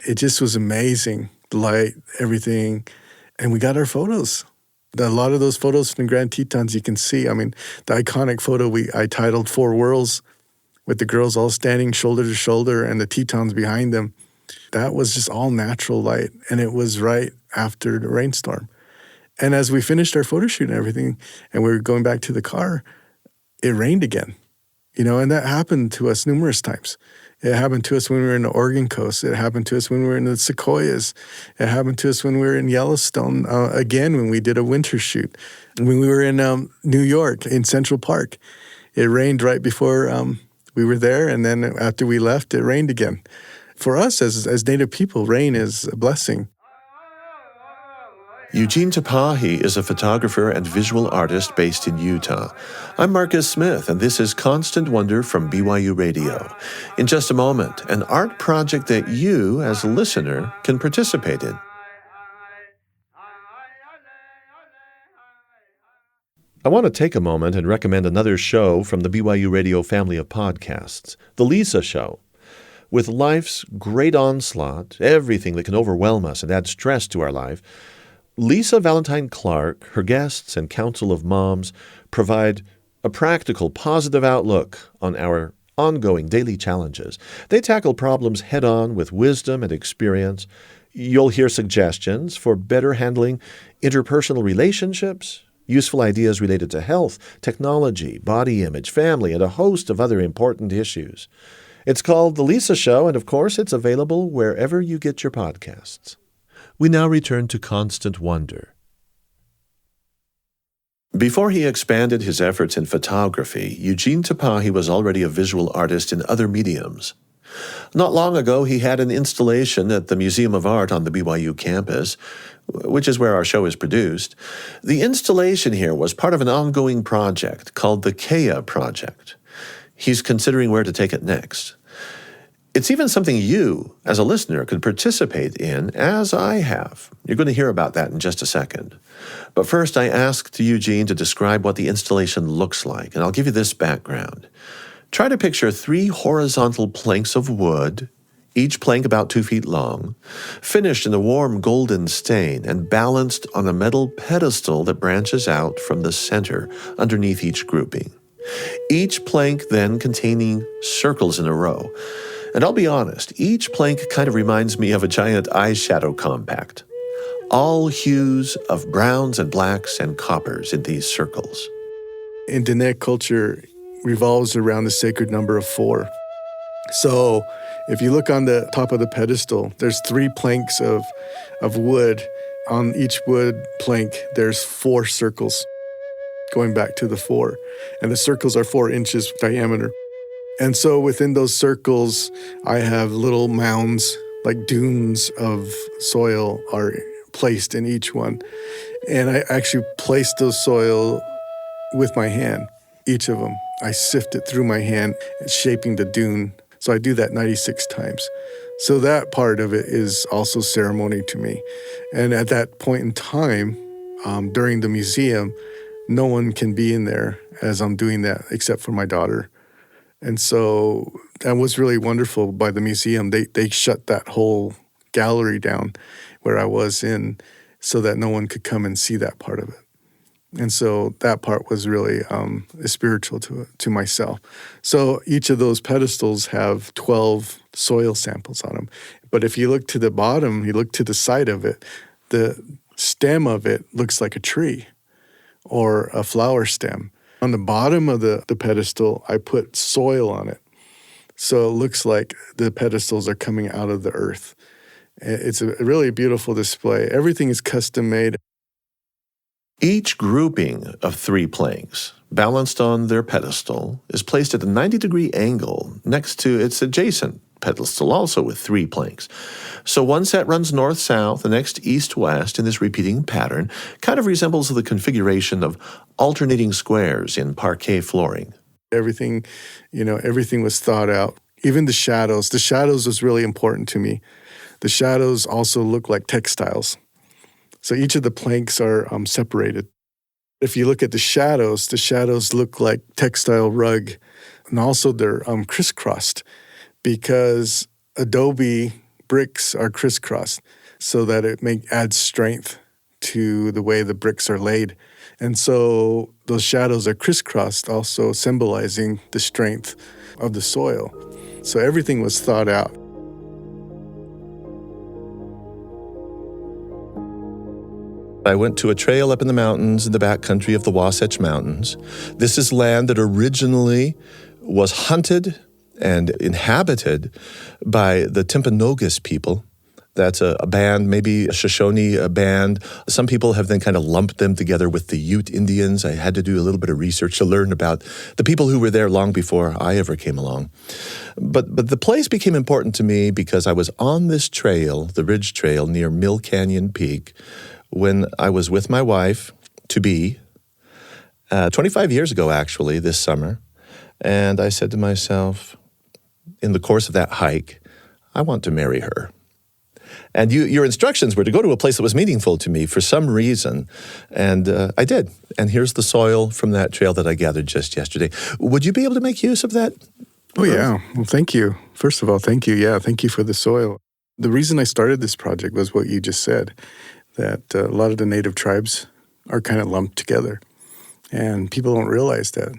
It just was amazing, the light, everything. And we got our photos. A lot of those photos from the Grand Tetons you can see. I mean, the iconic photo I titled Four Worlds, with the girls all standing shoulder to shoulder and the Tetons behind them. That was just all natural light. And it was right after the rainstorm. And as we finished our photo shoot and everything, and we were going back to the car, it rained again. And that happened to us numerous times. It happened to us when we were in the Oregon coast. It happened to us when we were in the Sequoias. It happened to us when we were in Yellowstone, again, when we did a winter shoot. When we were in New York, in Central Park, it rained right before we were there, and then after we left, it rained again. For us, as Native people, rain is a blessing. Eugene Tapahe is a photographer and visual artist based in Utah. I'm Marcus Smith, and this is Constant Wonder from BYU Radio. In just a moment, an art project that you, as a listener, can participate in. I want to take a moment and recommend another show from the BYU Radio family of podcasts, The Lisa Show. With life's great onslaught, everything that can overwhelm us and add stress to our life, Lisa Valentine Clark, her guests, and Council of Moms provide a practical, positive outlook on our ongoing daily challenges. They tackle problems head-on with wisdom and experience. You'll hear suggestions for better handling interpersonal relationships, useful ideas related to health, technology, body image, family, and a host of other important issues. It's called The Lisa Show, and of course, it's available wherever you get your podcasts. We now return to Constant Wonder. Before he expanded his efforts in photography, Eugene Tapahe was already a visual artist in other mediums. Not long ago, he had an installation at the Museum of Art on the BYU campus, which is where our show is produced. The installation here was part of an ongoing project called the Kéyah Project. He's considering where to take it next. It's even something you, as a listener, could participate in, as I have. You're going to hear about that in just a second. But first, I asked Eugene to describe what the installation looks like, and I'll give you this background. Try to picture 3 horizontal planks of wood, each plank about 2 feet long, finished in a warm golden stain and balanced on a metal pedestal that branches out from the center underneath each grouping. Each plank then containing circles in a row. And I'll be honest, each plank kind of reminds me of a giant eyeshadow compact. All hues of browns and blacks and coppers in these circles. In Diné culture, revolves around the sacred number of 4. So if you look on the top of the pedestal, there's 3 planks of wood. On each wood plank, there's 4 circles, going back to the 4. And the circles are 4 inches diameter. And so within those circles, I have little mounds, like dunes of soil are placed in each one. And I actually place those soil with my hand, each of them. I sift it through my hand, shaping the dune. So I do that 96 times. So that part of it is also ceremony to me. And at that point in time, during the museum, no one can be in there as I'm doing that except for my daughter. And so that was really wonderful by the museum. They shut that whole gallery down where I was in so that no one could come and see that part of it. And so that part was really spiritual to myself. So each of those pedestals have 12 soil samples on them. But if you look to the bottom, you look to the side of it, the stem of it looks like a tree or a flower stem. On the bottom of the pedestal, I put soil on it. So it looks like the pedestals are coming out of the earth. It's a really beautiful display. Everything is custom made. Each grouping of 3 planks, balanced on their pedestal, is placed at a 90-degree angle next to its adjacent pedestal, also with 3 planks. So one set runs north-south, the next east-west in this repeating pattern, kind of resembles the configuration of alternating squares in parquet flooring. Everything was thought out. Even the shadows. The shadows was really important to me. The shadows also look like textiles. So each of the planks are separated. If you look at the shadows look like textile rug. And also they're crisscrossed because adobe bricks are crisscrossed so that it adds strength to the way the bricks are laid. And so those shadows are crisscrossed, also symbolizing the strength of the soil. So everything was thought out. I went to a trail up in the mountains in the backcountry of the Wasatch Mountains. This is land that originally was hunted and inhabited by the Timpanogos people. That's a band, maybe a Shoshone band. Some people have then kind of lumped them together with the Ute Indians. I had to do a little bit of research to learn about the people who were there long before I ever came along. But the place became important to me because I was on this trail, the Ridge Trail near Mill Canyon Peak, when I was with my wife, to-be, 25 years ago, actually, this summer. And I said to myself, in the course of that hike, I want to marry her. And your instructions were to go to a place that was meaningful to me for some reason. And I did. And here's the soil from that trail that I gathered just yesterday. Would you be able to make use of that? Oh, yeah. Well, thank you. First of all, thank you. Yeah, thank you for the soil. The reason I started this project was what you just said, that a lot of the native tribes are kind of lumped together. And people don't realize that.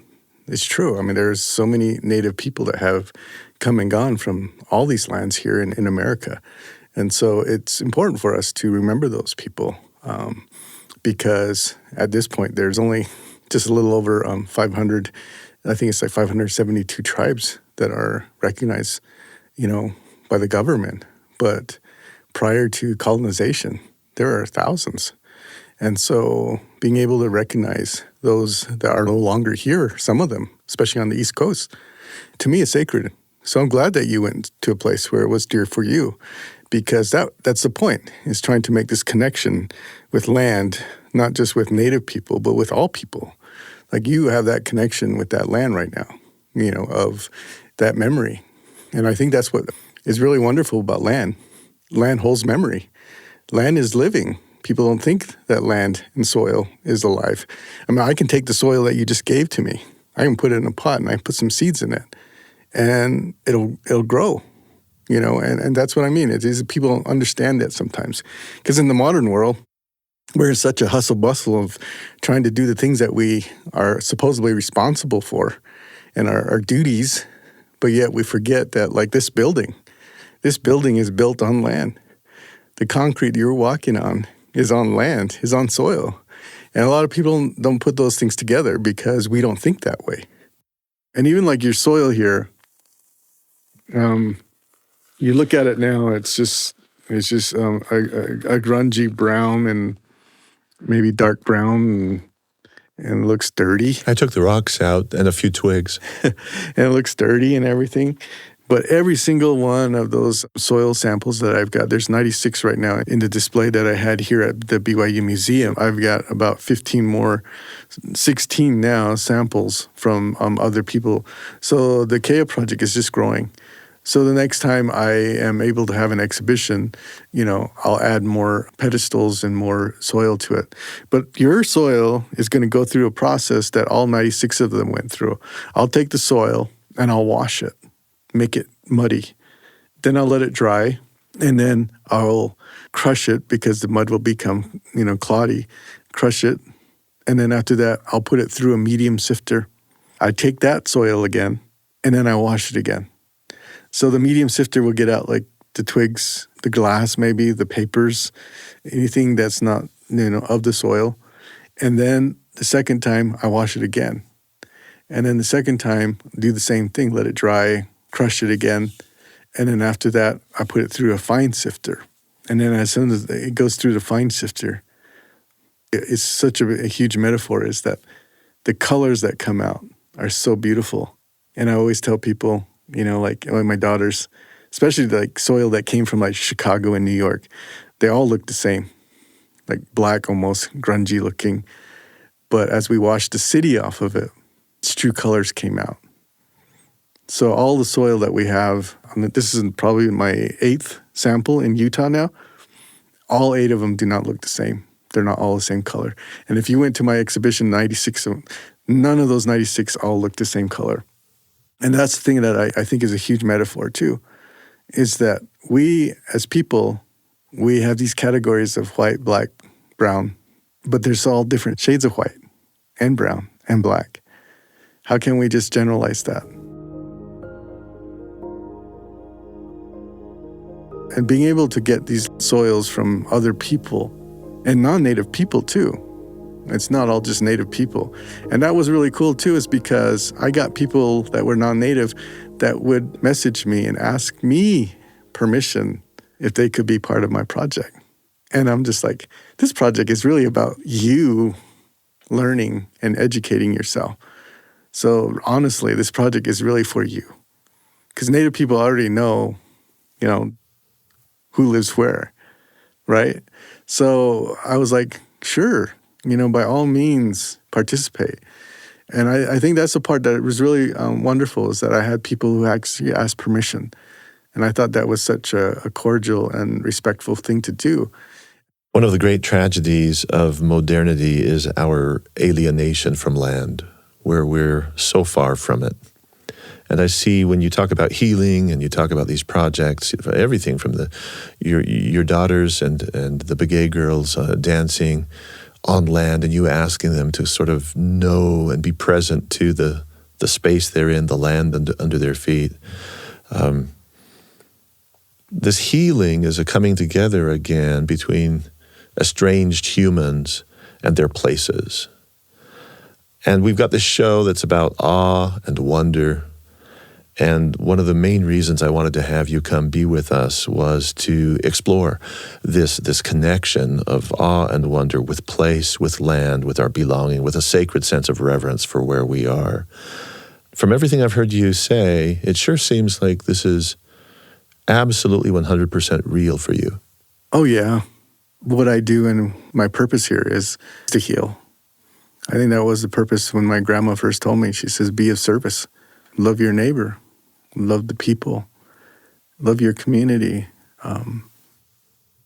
It's true. I mean, there's so many native people that have come and gone from all these lands here in America. And so it's important for us to remember those people because at this point, there's only just a little over 500, I think it's like 572 tribes that are recognized, by the government. But prior to colonization, there are thousands. And so being able to recognize those that are no longer here, some of them, especially on the East Coast, to me is sacred. So I'm glad that you went to a place where it was dear for you, because that's the point, is trying to make this connection with land, not just with native people, but with all people. Like you have that connection with that land right now, of that memory. And I think that's what is really wonderful about land. Land holds memory. Land is living. People don't think that land and soil is alive. I mean, I can take the soil that you just gave to me. I can put it in a pot and I put some seeds in it, and it'll grow. And that's what I mean. It is people don't understand that sometimes. Because in the modern world, we're in such a hustle bustle of trying to do the things that we are supposedly responsible for and our duties, but yet we forget that, like this building is built on land. The concrete you're walking on is on land, is on soil. And a lot of people don't put those things together because we don't think that way. And even like your soil here, you look at it now, it's just a grungy brown and maybe dark brown and looks dirty. I took the rocks out and a few twigs. And it looks dirty and everything. But every single one of those soil samples that I've got, there's 96 right now in the display that I had here at the BYU Museum. I've got about 15 more, 16 now samples from other people. So the Kéyah project is just growing. So the next time I am able to have an exhibition, I'll add more pedestals and more soil to it. But your soil is going to go through a process that all 96 of them went through. I'll take the soil and I'll wash it, make it muddy. Then I'll let it dry, and then I'll crush it because the mud will become, cloddy. Crush it, and then after that, I'll put it through a medium sifter. I take that soil again, and then I wash it again. So the medium sifter will get out like the twigs, the glass maybe, the papers, anything that's not, of the soil. And then the second time, I wash it again. And then the second time, do the same thing, let it dry, crush it again. And then after that, I put it through a fine sifter. And then as soon as it goes through the fine sifter, it's such a huge metaphor, is that the colors that come out are so beautiful. And I always tell people, like my daughters, especially like soil that came from like Chicago and New York, they all look the same, like black, almost grungy looking. But as we washed the city off of it, its true colors came out. So all the soil that we have, this is probably my 8th sample in Utah now, all 8 of them do not look the same. They're not all the same color. And if you went to my exhibition, 96 of them, none of those 96 all look the same color. And that's the thing that I think is a huge metaphor too, is that we as people, we have these categories of white, black, brown, but there's all different shades of white and brown and black. How can we just generalize that? And being able to get these soils from other people and non-native people too, It's not all just Native people. And that was really cool too, is because I got people that were non-Native that would message me and ask me permission if they could be part of my project. And I'm just like, this project is really about you learning and educating yourself. So honestly, this project is really for you. Because Native people already know, who lives where, right? So I was like, sure, by all means, participate. And I think that's the part that was really wonderful, is that I had people who actually asked permission. And I thought that was such a cordial and respectful thing to do. One of the great tragedies of modernity is our alienation from land, where we're so far from it. And I see when you talk about healing and you talk about these projects, everything from your daughters and the Begay girls dancing on land, and you asking them to sort of know and be present to the space they're in, the land under their feet. This healing is a coming together again between estranged humans and their places. And we've got this show that's about awe and wonder. And one of the main reasons I wanted to have you come be with us was to explore this connection of awe and wonder with place, with land, with our belonging, with a sacred sense of reverence for where we are. From everything I've heard you say, it sure seems like this is absolutely 100% real for you. Oh, yeah. What I do and my purpose here is to heal. I think that was the purpose when my grandma first told me. She says, be of service. Love your neighbor. Love the people. Love your community. And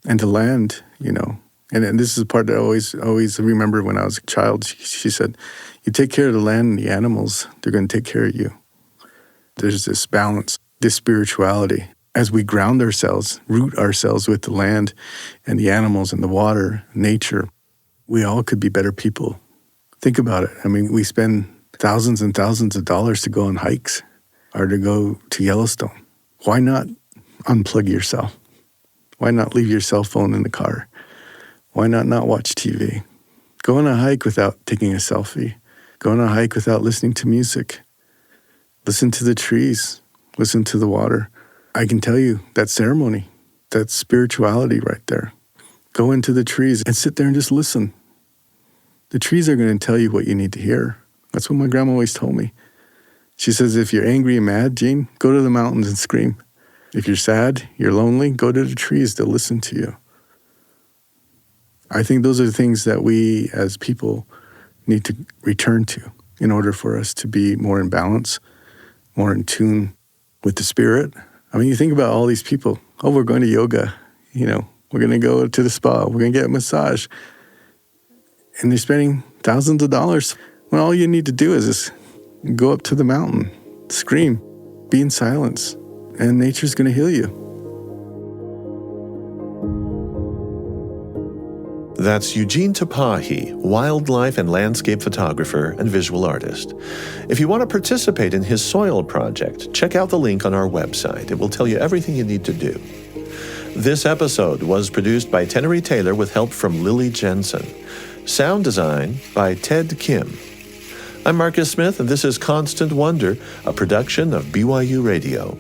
the land, And this is the part that I always remember when I was a child. She said, you take care of the land and the animals, they're going to take care of you. There's this balance, this spirituality. As we ground ourselves, root ourselves with the land and the animals and the water, nature, we all could be better people. Think about it. I mean, we spend thousands and thousands of dollars to go on hikes or to go to Yellowstone. Why not unplug yourself? Why not leave your cell phone in the car? Why not watch TV? Go on a hike without taking a selfie. Go on a hike without listening to music. Listen to the trees. Listen to the water. I can tell you that ceremony, that spirituality right there. Go into the trees and sit there and just listen. The trees are going to tell you what you need to hear. That's what my grandma always told me. She says, if you're angry and mad, Gene, go to the mountains and scream. If you're sad, you're lonely, go to the trees. They'll listen to you. I think those are the things that we as people need to return to in order for us to be more in balance, more in tune with the spirit. I mean, you think about all these people. Oh, we're going to yoga. We're going to go to the spa. We're going to get a massage. And they're spending thousands of dollars when all you need to do is just go up to the mountain, scream, be in silence, and nature's going to heal you. That's Eugene Tapahe, wildlife and landscape photographer and visual artist. If you want to participate in his soil project, check out the link on our website. It will tell you everything you need to do. This episode was produced by Tenery Taylor with help from Lily Jensen. Sound design by Ted Kim. I'm Marcus Smith, and this is Constant Wonder, a production of BYU Radio.